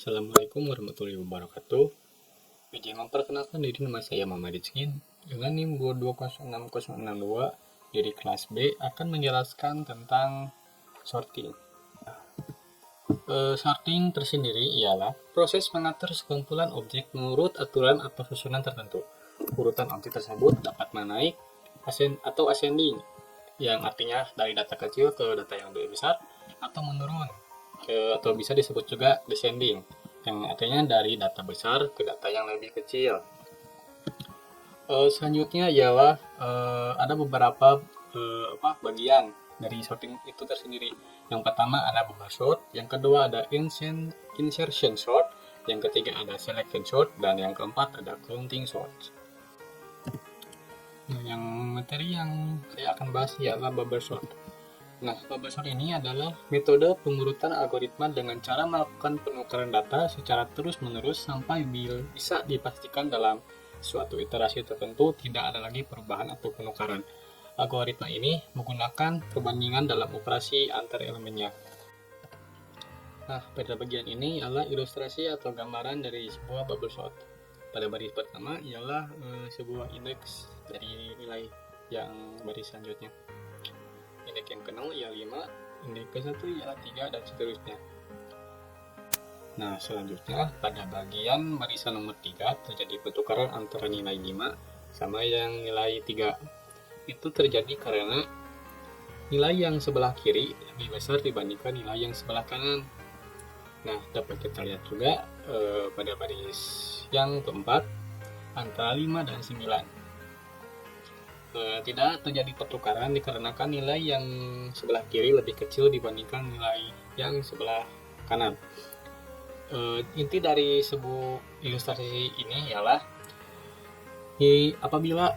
Assalamualaikum warahmatullahi wabarakatuh. Izin memperkenalkan diri, nama saya Muhammad Rizkin. Dengan NIM 2206062 dari kelas B akan menjelaskan tentang sorting. Sorting tersendiri ialah proses mengatur sekumpulan objek menurut aturan atau susunan tertentu. Urutan objek tersebut dapat menaik atau ascending, yang artinya dari data kecil ke data yang lebih besar, atau menurun, atau bisa disebut juga descending, yang artinya dari data besar ke data yang lebih kecil. Selanjutnya ialah ada beberapa bagian dari sorting itu tersendiri. Yang pertama ada bubble sort, yang kedua ada insertion sort, yang ketiga ada selection sort, dan yang keempat ada counting sort. Nah, yang materi yang saya akan bahas ialah bubble sort. Nah, bubble sort ini adalah metode pengurutan algoritma dengan cara melakukan penukaran data secara terus-menerus sampai bisa dipastikan dalam suatu iterasi tertentu tidak ada lagi perubahan atau penukaran. Algoritma ini menggunakan perbandingan dalam operasi antar elemennya. Nah, pada bagian ini adalah ilustrasi atau gambaran dari sebuah bubble sort. Pada baris pertama ialah sebuah indeks dari nilai yang baris selanjutnya. Indeks yang ke-0 ialah 5, indeks ke-1 ialah 3, dan seterusnya. Nah, selanjutnya pada bagian barisan nomor 3 terjadi pertukaran antara nilai 5 sama yang nilai 3. Itu terjadi karena nilai yang sebelah kiri lebih besar dibandingkan nilai yang sebelah kanan. Nah, dapat kita lihat juga pada baris yang keempat antara 5 dan 9. Tidak terjadi pertukaran dikarenakan nilai yang sebelah kiri lebih kecil dibandingkan nilai yang sebelah kanan. Inti dari sebuah ilustrasi ini ialah apabila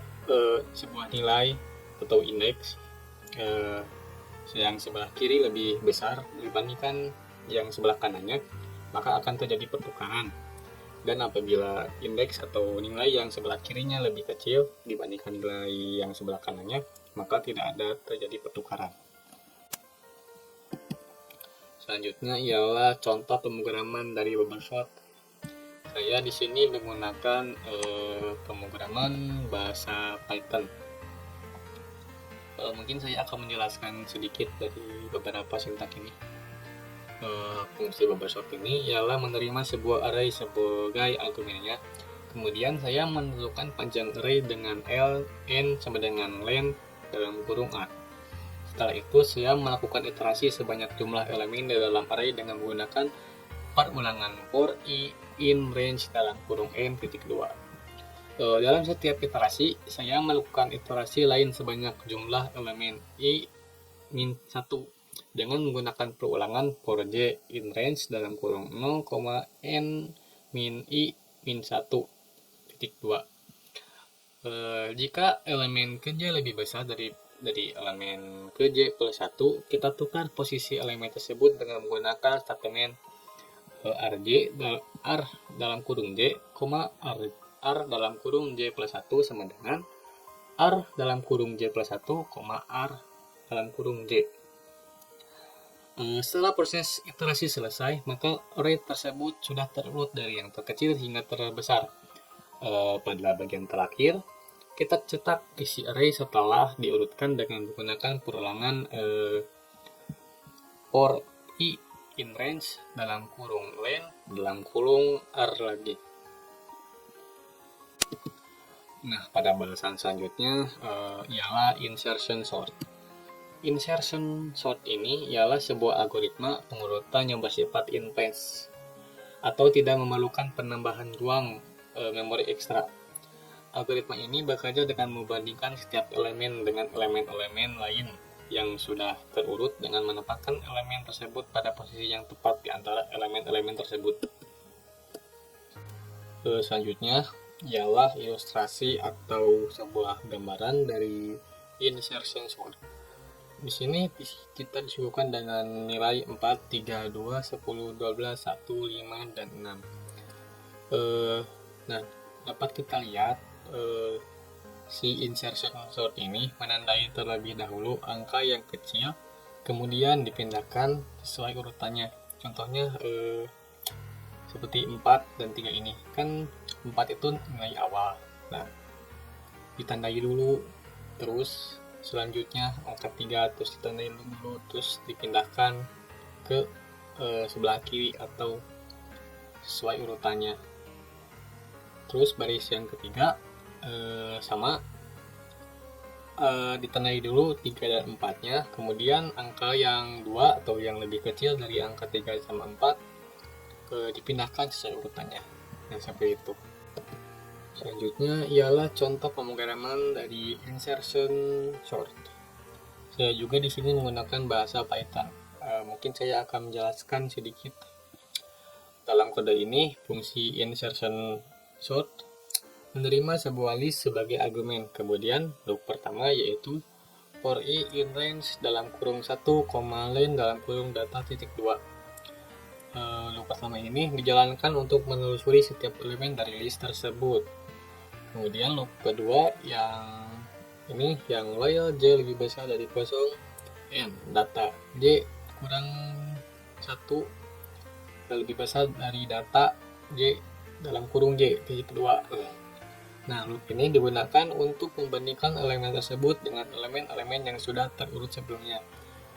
sebuah nilai atau indeks yang sebelah kiri lebih besar dibandingkan yang sebelah kanannya, maka akan terjadi pertukaran. Dan apabila indeks atau nilai yang sebelah kirinya lebih kecil dibandingkan nilai yang sebelah kanannya, maka tidak ada terjadi pertukaran. Selanjutnya ialah contoh pemrograman dari bubble sort. Saya di sini menggunakan pemrograman bahasa Python. Mungkin saya akan menjelaskan sedikit dari beberapa sintak ini. Fungsi bubble sort ini ialah menerima sebuah array sebagai argumennya. Kemudian saya menentukan panjang array dengan n sama dengan len dalam kurung a. Setelah itu saya melakukan iterasi sebanyak jumlah elemen di dalam array dengan menggunakan perulangan for i in range dalam kurung n.2. Dalam setiap iterasi saya melakukan iterasi lain sebanyak jumlah elemen i min 1 dengan menggunakan perulangan for j in range dalam kurung 0,n min i min 1.2. Jika elemen ke j lebih besar dari elemen ke j plus 1, kita tukar posisi elemen tersebut dengan menggunakan statement rj r dalam kurung j, r dalam kurung j plus 1 sama dengan r dalam kurung j plus 1, r dalam kurung j. Setelah proses iterasi selesai, maka array tersebut sudah terurut dari yang terkecil hingga terbesar. Pada bagian terakhir, kita cetak isi array setelah diurutkan dengan menggunakan perulangan for i in range dalam kurung len dalam kurung r lagi. Nah, pada balasan selanjutnya ialah insertion sort. Insertion sort ini ialah sebuah algoritma pengurutan yang bersifat in-place atau tidak memerlukan penambahan ruang memori ekstra. Algoritma ini bekerja dengan membandingkan setiap elemen dengan elemen-elemen lain yang sudah terurut dengan menempatkan elemen tersebut pada posisi yang tepat di antara elemen-elemen tersebut. Selanjutnya ialah ilustrasi atau sebuah gambaran dari insertion sort. Di sini kita disuguhkan dengan nilai 4, 3, 2, 10, 12, 1, 5, dan 6. Nah, dapat kita lihat si insertion sort ini menandai terlebih dahulu angka yang kecil, kemudian dipindahkan sesuai urutannya. Contohnya seperti 4 dan 3 ini. Kan 4 itu nilai awal. Nah, ditandai dulu, terus selanjutnya angka 3 terus ditandai dulu, terus dipindahkan ke sebelah kiri atau sesuai urutannya. Terus baris yang ketiga sama ditandai dulu 3 dan 4-nya, kemudian angka yang 2 atau yang lebih kecil dari angka 3 sama 4 dipindahkan sesuai urutannya. Yang seperti itu. Selanjutnya ialah contoh pemrograman dari insertion sort. Saya juga di sini menggunakan bahasa Python. Mungkin saya akan menjelaskan sedikit. Dalam kode ini, fungsi insertion sort menerima sebuah list sebagai argumen. Kemudian loop pertama yaitu for i in range dalam kurung 1, len dalam kurung data titik 2. Loop pertama ini dijalankan untuk menelusuri setiap elemen dari list tersebut. Kemudian loop kedua yang ini yang while j lebih besar dari 0, n data j kurang 1 lebih besar dari data j dalam kurung j titik 2. Nah, loop ini digunakan untuk membandingkan elemen tersebut dengan elemen-elemen yang sudah terurut sebelumnya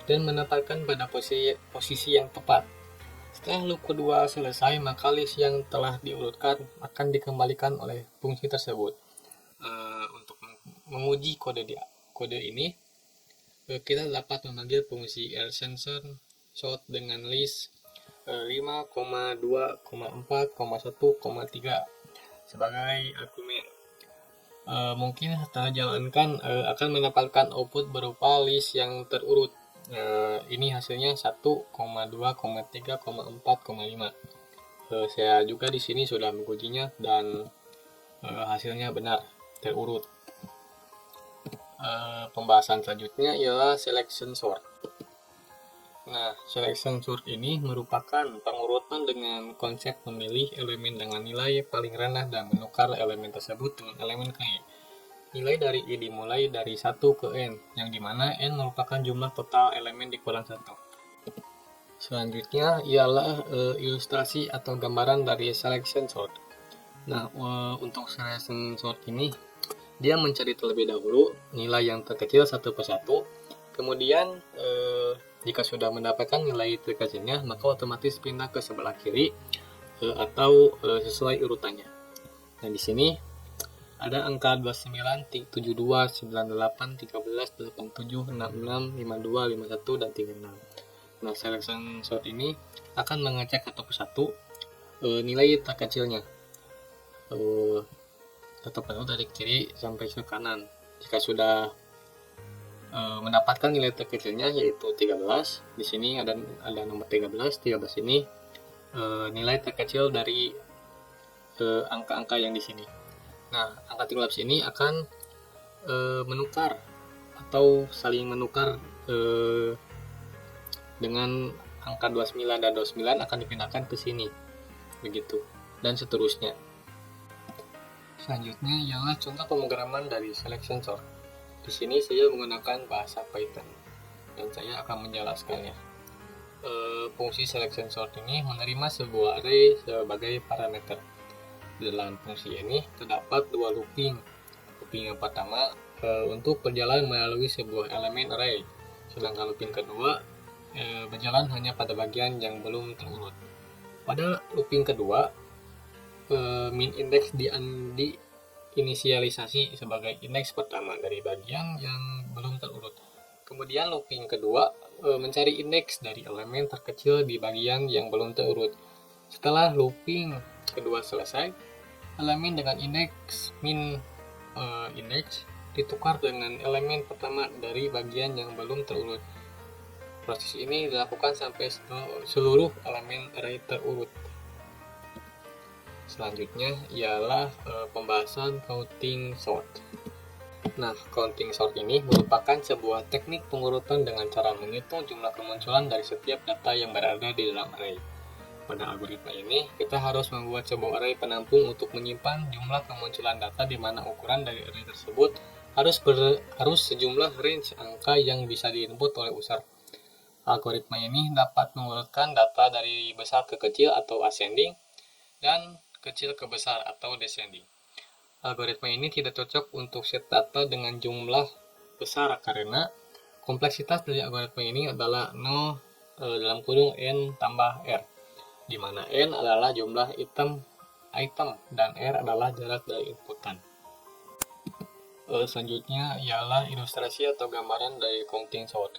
dan menempatkan pada posisi yang tepat. Setelah loop kedua selesai, maka list yang telah diurutkan akan dikembalikan oleh fungsi tersebut. Untuk menguji kode ini, kita dapat memanggil fungsi insertion sort dengan list 5, 2, 4, 1, 3 sebagai argumen. Mungkin setelah jalankan akan mendapatkan output berupa list yang terurut. Ini hasilnya 1, 2, 3, 4, 5. Saya juga di sini sudah mengujinya dan hasilnya benar terurut. Pembahasan selanjutnya ialah selection sort. Nah, selection sort ini merupakan pengurutan dengan konsep memilih elemen dengan nilai paling rendah dan menukar elemen tersebut dengan elemen ke i. Nilai dari i dimulai dari 1 ke n, yang dimana n merupakan jumlah total elemen dikurang 1. Selanjutnya ialah ilustrasi atau gambaran dari selection sort. Nah, untuk selection sort ini, dia mencari terlebih dahulu nilai yang terkecil satu persatu, kemudian jika sudah mendapatkan nilai terkecilnya, maka otomatis pindah ke sebelah kiri atau sesuai urutannya. Nah, di sini ada angka 29, 72, 98, 13, 87, 66, 52, 51, dan 36. Nah, selection sort ini akan mengecek satu persatu nilai terkecilnya. Tetap penuh dari kiri sampai ke kanan. Jika sudah mendapatkan nilai terkecilnya yaitu 13. Di sini ada nomor 13 ini nilai terkecil dari angka-angka yang di sini. Nah, angka 13 ini akan menukar atau saling menukar dengan angka 29 dan 29 akan dipindahkan ke sini. Begitu. Dan seterusnya. Selanjutnya ialah contoh pemrograman dari selection sort. Di sini saya menggunakan bahasa Python dan saya akan menjelaskannya. Fungsi selection sort ini menerima sebuah array sebagai parameter. Dalam fungsi ini terdapat dua looping. Looping yang pertama untuk berjalan melalui sebuah elemen array, sedangkan looping kedua berjalan hanya pada bagian yang belum terurut. Pada looping kedua, min index diinisialisasi sebagai indeks pertama dari bagian yang belum terurut. Kemudian looping kedua mencari indeks dari elemen terkecil di bagian yang belum terurut. Setelah looping kedua selesai, elemen dengan indeks min indeks ditukar dengan elemen pertama dari bagian yang belum terurut. Proses ini dilakukan sampai seluruh elemen array terurut. Selanjutnya ialah pembahasan counting sort. Nah, counting sort ini merupakan sebuah teknik pengurutan dengan cara menghitung jumlah kemunculan dari setiap data yang berada di dalam array. Pada algoritma ini, kita harus membuat sebuah array penampung untuk menyimpan jumlah kemunculan data di mana ukuran dari array tersebut harus sejumlah range angka yang bisa diinput oleh user. Algoritma ini dapat mengurutkan data dari besar ke kecil atau ascending dan kecil ke besar atau descending. Algoritma ini tidak cocok untuk set data dengan jumlah besar karena kompleksitas dari algoritma ini adalah 0 dalam kurung n tambah r, di mana n adalah jumlah item dan r adalah jarak dari inputan. Selanjutnya ialah ilustrasi atau gambaran dari counting sort.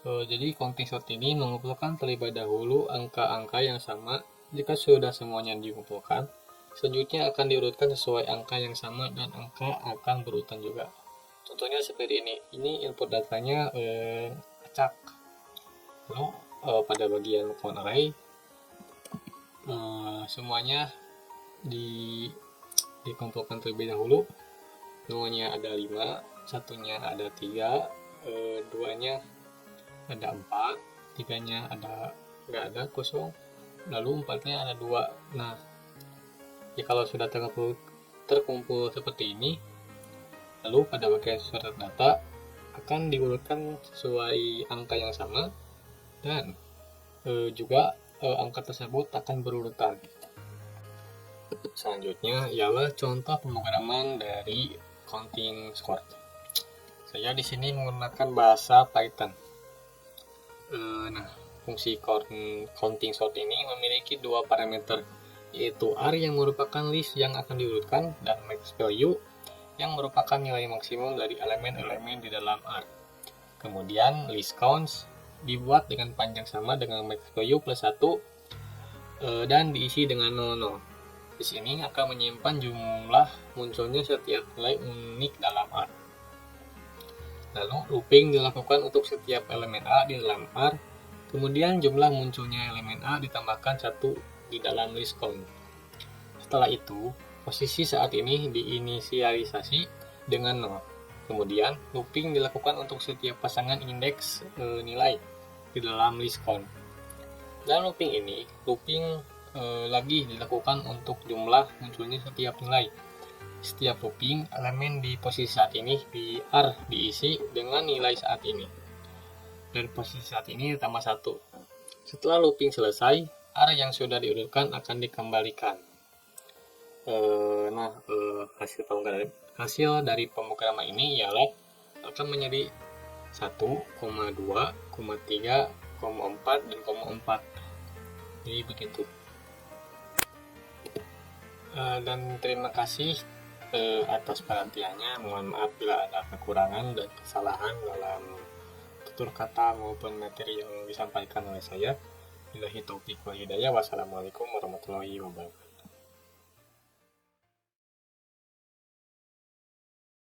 Jadi counting sort ini mengumpulkan terlebih dahulu angka-angka yang sama. Jika sudah semuanya dikumpulkan, selanjutnya akan diurutkan sesuai angka yang sama dan angka akan berurutan juga. Contohnya seperti ini. Ini input datanya acak. Lalu pada bagian count array semuanya dikumpulkan terlebih dahulu. Nolnya ada 5, satunya ada 3, duanya ada 4, tiganya nggak ada kosong, lalu 4-nya ada 2. Nah, ya kalau sudah terkumpul seperti ini, lalu pada bagian surat data akan diurutkan sesuai angka yang sama dan juga angka tersebut akan berurutan. Selanjutnya ialah contoh pemrograman dari counting sort. Saya di sini menggunakan bahasa Python. Nah, fungsi counting sort ini memiliki dua parameter, yaitu r yang merupakan list yang akan diurutkan dan max value yang merupakan nilai maksimum dari elemen-elemen di dalam r. Kemudian list counts dibuat dengan panjang sama dengan max value plus 1 dan diisi dengan 00. Di sini akan menyimpan jumlah munculnya setiap nilai unik dalam r. Lalu looping dilakukan untuk setiap elemen A di dalam R, kemudian jumlah munculnya elemen A ditambahkan 1 di dalam list count. Setelah itu, posisi saat ini diinisialisasi dengan 0. Kemudian looping dilakukan untuk setiap pasangan indeks nilai di dalam list count. Dan looping lagi dilakukan untuk jumlah munculnya setiap nilai. Setiap looping, elemen di posisi saat ini di R diisi dengan nilai saat ini. Dan posisi saat ini ditambah 1. Setelah looping selesai, R yang sudah diurutkan akan dikembalikan. Hasil dari pemrograman ini ialah akan menjadi 1, 2, 3, 4, dan 4. Jadi begitu. Dan terima kasih atas perhatiannya. Mohon maaf bila ada kekurangan dan kesalahan dalam tutur kata maupun materi yang disampaikan oleh saya. Billahi taufiq wal hidayah. Wassalamualaikum warahmatullahi wabarakatuh.